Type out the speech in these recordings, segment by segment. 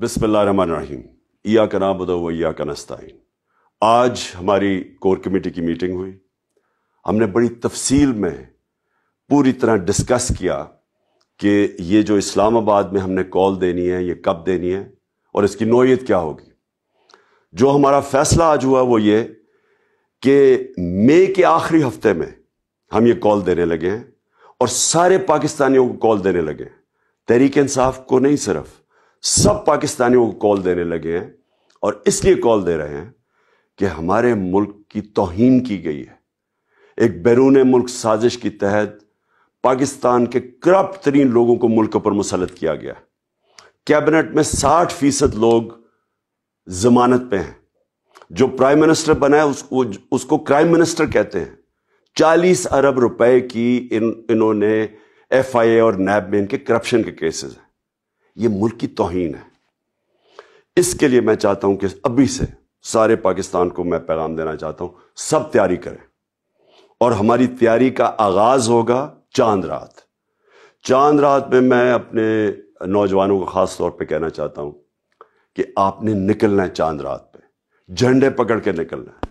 بسم اللہ الرحمن الرحیم ایاک نعبد و ایاک نستعین۔ آج ہماری کور کمیٹی کی میٹنگ ہوئی۔ ہم نے بڑی تفصیل میں پوری طرح ڈسکس کیا کہ یہ جو اسلام آباد میں ہم نے کال دینی ہے یہ کب دینی ہے اور اس کی نوعیت کیا ہوگی۔ جو ہمارا فیصلہ آج ہوا وہ یہ کہ مئی کے آخری ہفتے میں ہم یہ کال دینے لگے ہیں اور سارے پاکستانیوں کو کال دینے لگے ہیں، تحریک انصاف کو نہیں، صرف سب پاکستانیوں کو کال دینے لگے ہیں۔ اور اس لیے کال دے رہے ہیں کہ ہمارے ملک کی توہین کی گئی ہے۔ ایک بیرون ملک سازش کے تحت پاکستان کے کرپٹ ترین لوگوں کو ملک پر مسلط کیا گیا ہے۔ کیبنٹ میں 60% لوگ ضمانت پہ ہیں۔ جو پرائم منسٹر بنا ہے اس کو کرائم منسٹر کہتے ہیں۔ 40 ارب روپے کی انہوں نے ایف آئی اے اور نیب میں ان کے کرپشن کے کیسز ہیں۔ یہ ملک کی توہین ہے۔ اس کے لیے میں چاہتا ہوں کہ ابھی سے سارے پاکستان کو میں پیغام دینا چاہتا ہوں، سب تیاری کریں۔ اور ہماری تیاری کا آغاز ہوگا چاند رات۔ چاند رات میں میں اپنے نوجوانوں کو خاص طور پہ کہنا چاہتا ہوں کہ آپ نے نکلنا ہے چاند رات پہ، جھنڈے پکڑ کے نکلنا ہے۔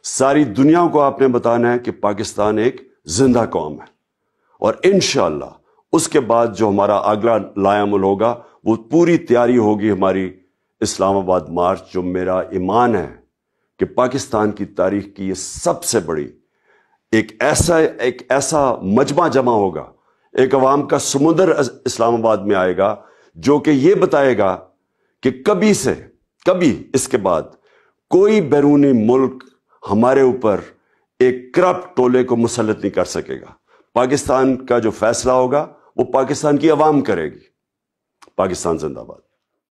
ساری دنیا کو آپ نے بتانا ہے کہ پاکستان ایک زندہ قوم ہے۔ اور انشاءاللہ اس کے بعد جو ہمارا اگلا لائعمل ہوگا وہ پوری تیاری ہوگی ہماری اسلام آباد مارچ، جو میرا ایمان ہے کہ پاکستان کی تاریخ کی یہ سب سے بڑی ایک ایسا مجمع جمع ہوگا، ایک عوام کا سمندر اسلام آباد میں آئے گا جو کہ یہ بتائے گا کہ کبھی اس کے بعد کوئی بیرونی ملک ہمارے اوپر ایک کرپٹ ٹولے کو مسلط نہیں کر سکے گا۔ پاکستان کا جو فیصلہ ہوگا وہ پاکستان کی عوام کرے گی۔ پاکستان زندہ باد۔